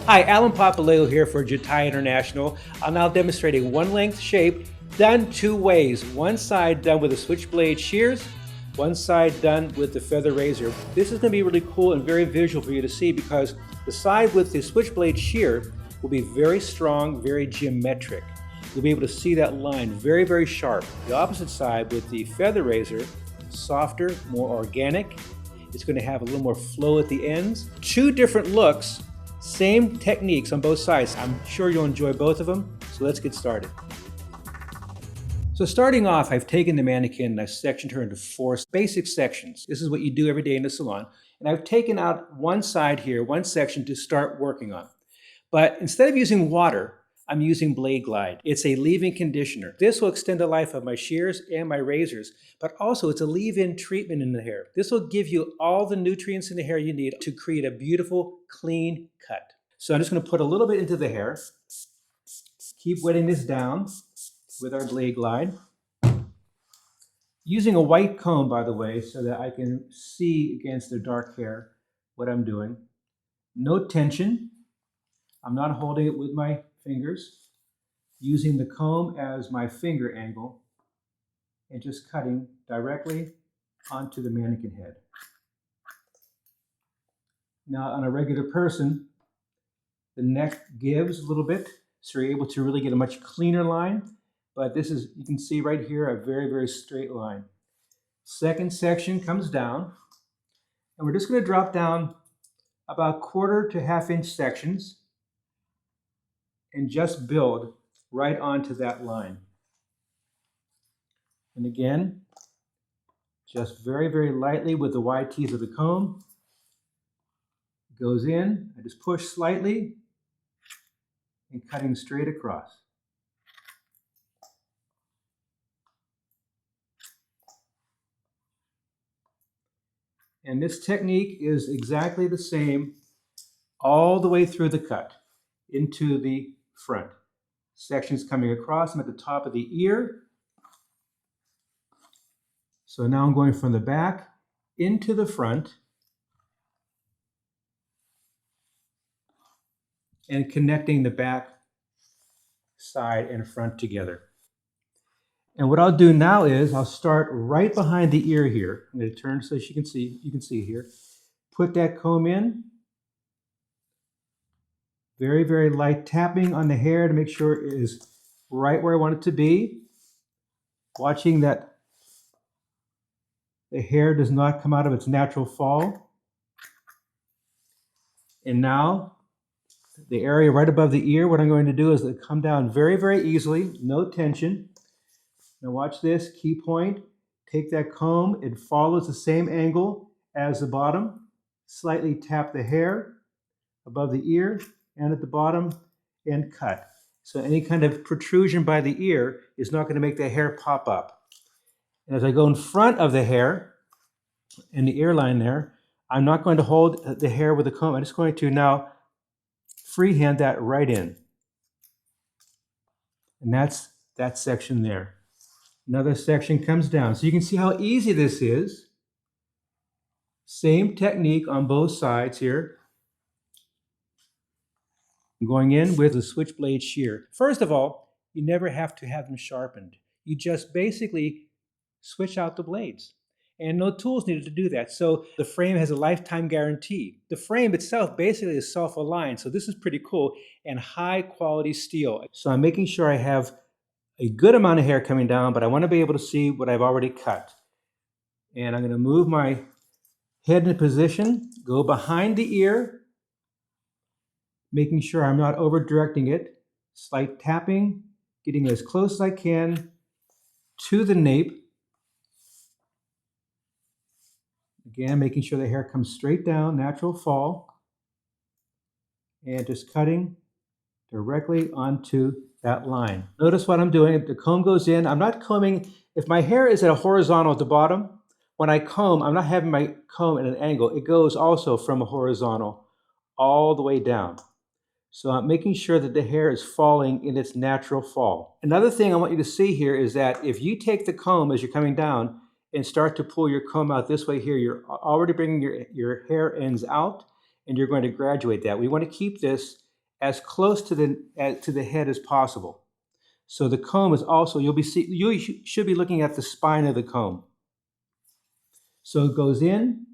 Hi, Alan Papaleo here for Jutai International. I'll now demonstrate a one-length shape done two ways. One side done with a switchblade shears, one side done with the feather razor. This is going to be really cool and very visual for you to see because the side with the switchblade shear will be very strong, very geometric. You'll be able to see that line very, very sharp. The opposite side with the feather razor, softer, more organic. It's going to have a little more flow at the ends. Two different looks, same techniques on both sides. I'm sure you'll enjoy both of them, so let's get started. So starting off, I've taken the mannequin and I've sectioned her into four basic sections. This is what you do every day in the salon. And I've taken out one side here, one section to start working on. But instead of using water, I'm using Blade Glide. It's a leave-in conditioner. This will extend the life of my shears and my razors, but also it's a leave-in treatment in the hair. This will give you all the nutrients in the hair you need to create a beautiful, clean cut. So I'm just going to put a little bit into the hair. Keep wetting this down with our Blade Glide. Using a white comb, by the way, so that I can see against the dark hair what I'm doing. No tension. I'm not holding it with my fingers, using the comb as my finger angle and just cutting directly onto the mannequin head. Now on a regular person, the neck gives a little bit, so you're able to really get a much cleaner line, but this is, you can see right here, a very, very straight line. Second section comes down, and we're just going to drop down about 1/4 to 1/2 inch sections and just build right onto that line. And again, just very, very lightly with the wide teeth of the comb. It goes in, I just push slightly and cutting straight across. And this technique is exactly the same all the way through the cut into the front. Sections coming across, I'm at the top of the ear. So now I'm going from the back into the front and connecting the back, side, and front together. And what I'll do now is I'll start right behind the ear here. I'm going to turn so you can see here. Put that comb in. Very, very light tapping on the hair to make sure it is right where I want it to be. Watching that the hair does not come out of its natural fall. And now, the area right above the ear, what I'm going to do is come down very, very easily, no tension. Now watch this, key point. Take that comb, it follows the same angle as the bottom. Slightly tap the hair above the ear and at the bottom and cut. So any kind of protrusion by the ear is not going to make the hair pop up. And as I go in front of the hair, in the ear line there, I'm not going to hold the hair with the comb. I'm just going to now freehand that right in. And that's that section there. Another section comes down. So you can see how easy this is. Same technique on both sides here. I'm going in with a switchblade shear. First of all, you never have to have them sharpened. You just basically switch out the blades. And no tools needed to do that. So the frame has a lifetime guarantee. The frame itself basically is self-aligned. So this is pretty cool and high quality steel. So I'm making sure I have a good amount of hair coming down, but I want to be able to see what I've already cut. And I'm going to move my head into position, go behind the ear, making sure I'm not over directing it. Slight tapping, getting as close as I can to the nape. Again, making sure the hair comes straight down, natural fall. And just cutting directly onto that line. Notice what I'm doing. The comb goes in. I'm not combing. If my hair is at a horizontal at the bottom, when I comb, I'm not having my comb at an angle. It goes also from a horizontal all the way down. So I'm making sure that the hair is falling in its natural fall. Another thing I want you to see here is that if you take the comb as you're coming down and start to pull your comb out this way here, you're already bringing your hair ends out and you're going to graduate that. We want to keep this as close to the head as possible. So the comb is also, you should be looking at the spine of the comb. So it goes in,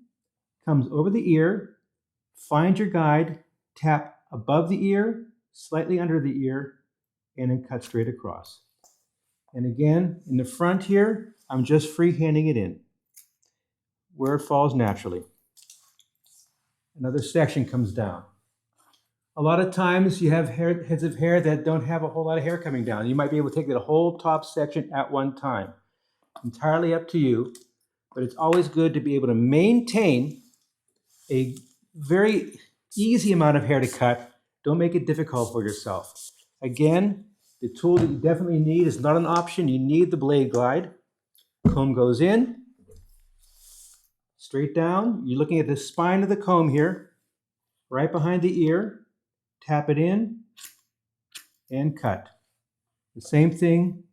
comes over the ear, find your guide, tap above the ear, slightly under the ear, and then cut straight across. And again, in the front here, I'm just freehanding it in where it falls naturally. Another section comes down. A lot of times you have heads of hair that don't have a whole lot of hair coming down. You might be able to take that whole top section at one time. Entirely up to you, but it's always good to be able to maintain a very easy amount of hair to cut. Don't make it difficult for yourself. Again, the tool that you definitely need is not an option. You need the blade glide. Comb goes in, straight down. You're looking at the spine of the comb here, right behind the ear. Tap it in and cut. The same thing.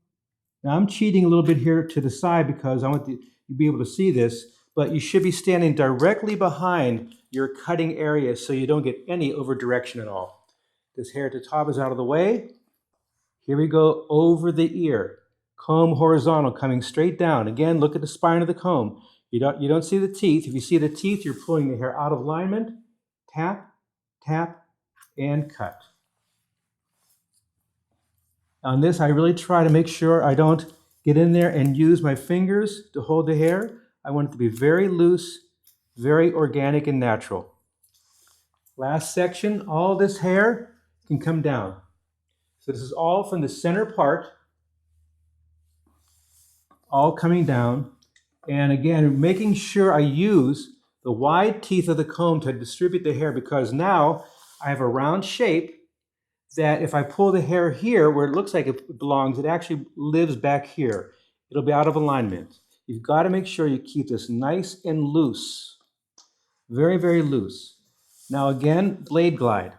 Now I'm cheating a little bit here to the side because I want you to be able to see this, but you should be standing directly behind your cutting area so you don't get any over direction at all. This hair at the top is out of the way. Here we go over the ear. Comb horizontal, coming straight down. Again, look at the spine of the comb. You don't see the teeth. If you see the teeth, you're pulling the hair out of alignment. Tap, tap, and cut. On this, I really try to make sure I don't get in there and use my fingers to hold the hair. I want it to be very loose, very organic and natural. Last section, all this hair can come down. So this is all from the center part, all coming down. And again, making sure I use the wide teeth of the comb to distribute the hair, because now I have a round shape that if I pull the hair here where it looks like it belongs, it actually lives back here. It'll be out of alignment. You've got to make sure you keep this nice and loose. Very, very loose. Now again, blade glide.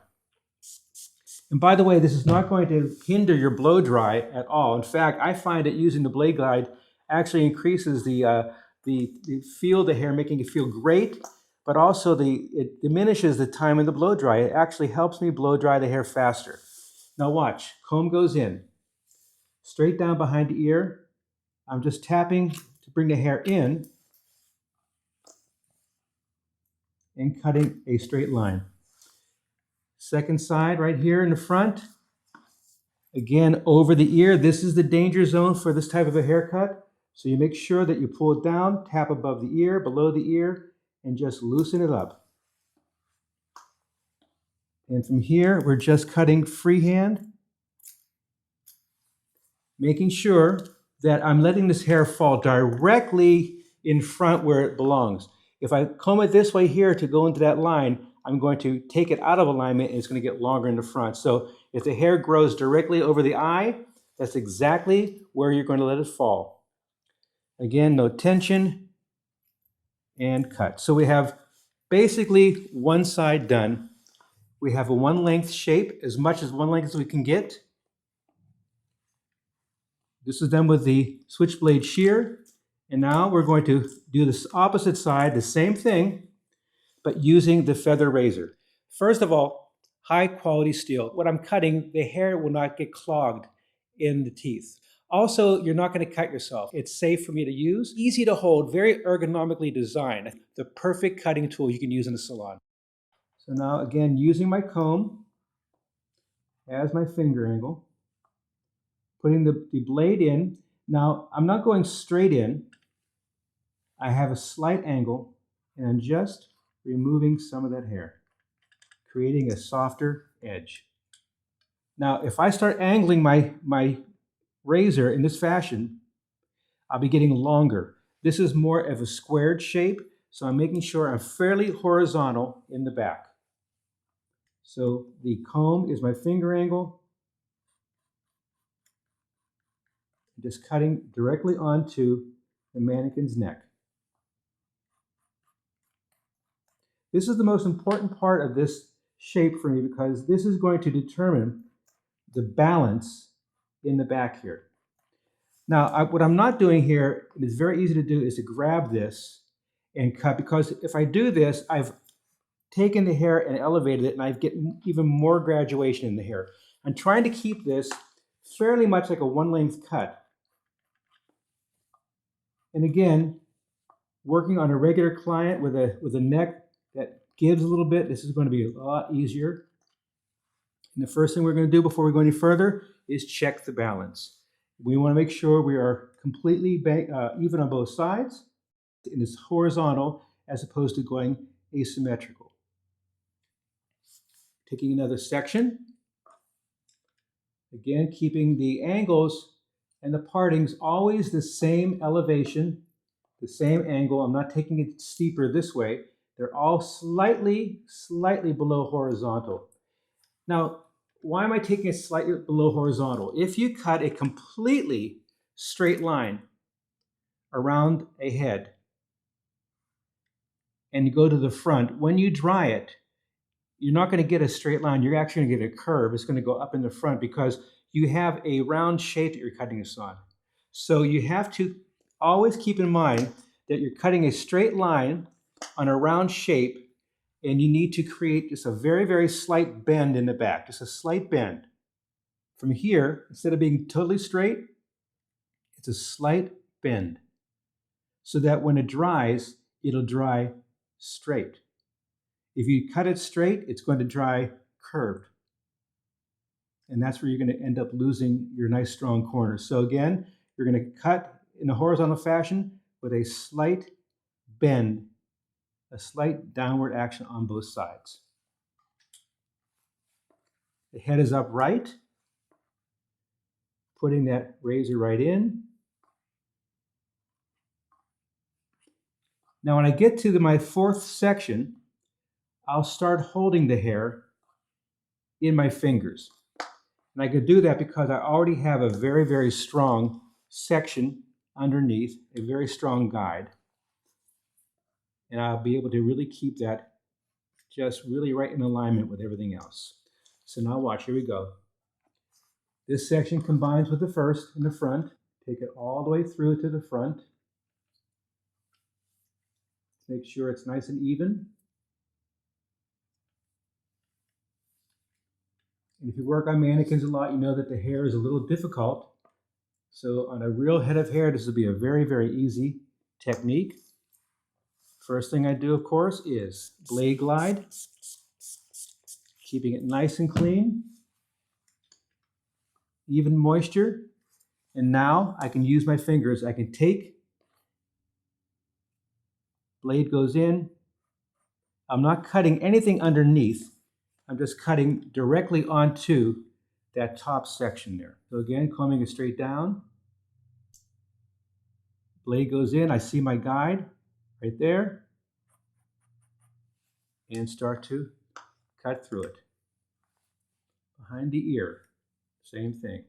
And by the way, this is not going to hinder your blow dry at all. In fact, I find that using the blade glide actually increases the feel of the hair, making it feel great, but also it diminishes the time in the blow dry. It actually helps me blow dry the hair faster. Now watch, comb goes in, straight down behind the ear. I'm just tapping to bring the hair in and cutting a straight line. Second side right here in the front. Again, over the ear. This is the danger zone for this type of a haircut. So you make sure that you pull it down, tap above the ear, below the ear, and just loosen it up. And from here, we're just cutting freehand, making sure that I'm letting this hair fall directly in front where it belongs. If I comb it this way here to go into that line, I'm going to take it out of alignment and it's going to get longer in the front. So if the hair grows directly over the eye, that's exactly where you're going to let it fall. Again, no tension, and cut. So we have basically one side done. We have a one length shape, as much as one length as we can get. This is done with the switchblade shear. And now we're going to do this opposite side, the same thing, but using the feather razor. First of all, high quality steel. When I'm cutting, the hair will not get clogged in the teeth. Also, you're not going to cut yourself. It's safe for me to use, easy to hold, very ergonomically designed. The perfect cutting tool you can use in a salon. So now again, using my comb as my finger angle, putting the blade in. Now, I'm not going straight in. I have a slight angle, and I'm just removing some of that hair, creating a softer edge. Now, if I start angling my razor in this fashion, I'll be getting longer. This is more of a squared shape, so I'm making sure I'm fairly horizontal in the back. So the comb is my finger angle, just cutting directly onto the mannequin's neck. This is the most important part of this shape for me because this is going to determine the balance in the back here. Now, what I'm not doing here, and it's very easy to do, is to grab this and cut, because if I do this, I've taken the hair and elevated it, and I get even more graduation in the hair. I'm trying to keep this fairly much like a one-length cut. And again, working on a regular client with a neck that gives a little bit, this is going to be a lot easier. And the first thing we're going to do before we go any further is check the balance. We want to make sure we are completely even on both sides, and it's horizontal as opposed to going asymmetrical. Taking another section. Again, keeping the angles and the partings always the same elevation, the same angle. I'm not taking it steeper this way. They're all slightly below horizontal. Now, why am I taking it slightly below horizontal? If you cut a completely straight line around a head and you go to the front, when you dry it, you're not going to get a straight line. You're actually going to get a curve. It's going to go up in the front because you have a round shape that you're cutting this on. So you have to always keep in mind that you're cutting a straight line on a round shape, and you need to create just a very slight bend in the back, just a slight bend. From here, instead of being totally straight, it's a slight bend so that when it dries, it'll dry straight. If you cut it straight, it's going to dry curved. And that's where you're going to end up losing your nice strong corners. So again, you're going to cut in a horizontal fashion with a slight bend, a slight downward action on both sides. The head is upright, putting that razor right in. Now when I get to my fourth section, I'll start holding the hair in my fingers. And I could do that because I already have a very strong section underneath, a very strong guide. And I'll be able to really keep that just really right in alignment with everything else. So now watch, here we go. This section combines with the first in the front. Take it all the way through to the front. Make sure it's nice and even. And if you work on mannequins a lot, you know that the hair is a little difficult. So on a real head of hair, this will be a very easy technique. First thing I do, of course, is blade glide, keeping it nice and clean, even moisture. And now I can use my fingers. I can take, blade goes in. I'm not cutting anything underneath. I'm just cutting directly onto that top section there. So again, combing it straight down. Blade goes in, I see my guide right there, and start to cut through it. Behind the ear, same thing.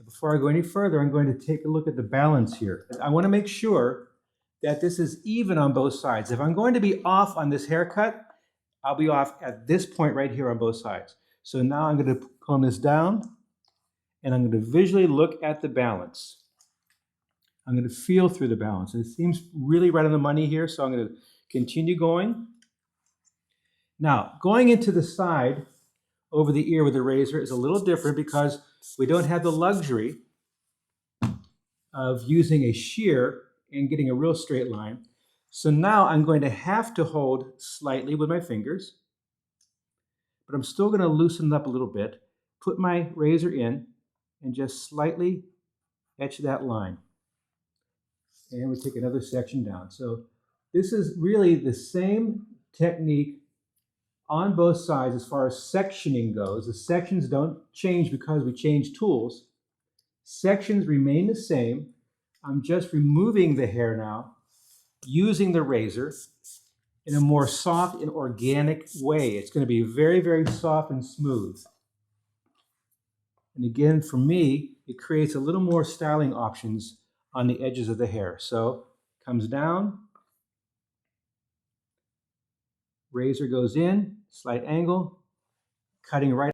Before I go any further, I'm going to take a look at the balance here. I want to make sure that this is even on both sides. If I'm going to be off on this haircut, I'll be off at this point right here on both sides. So now I'm going to comb this down, and I'm going to visually look at the balance. I'm going to feel through the balance. It seems really right on the money here, so I'm going to continue going. Now, going into the side over the ear with the razor is a little different because we don't have the luxury of using a shear and getting a real straight line. So now I'm going to have to hold slightly with my fingers, but I'm still going to loosen it up a little bit, put my razor in, and just slightly etch that line. And we take another section down. So this is really the same technique on both sides as far as sectioning goes. The sections don't change because we change tools. Sections remain the same. I'm just removing the hair now, using the razor in a more soft and organic way. It's going to be very soft and smooth. And again, for me, it creates a little more styling options on the edges of the hair. So, comes down, razor goes in, slight angle, cutting right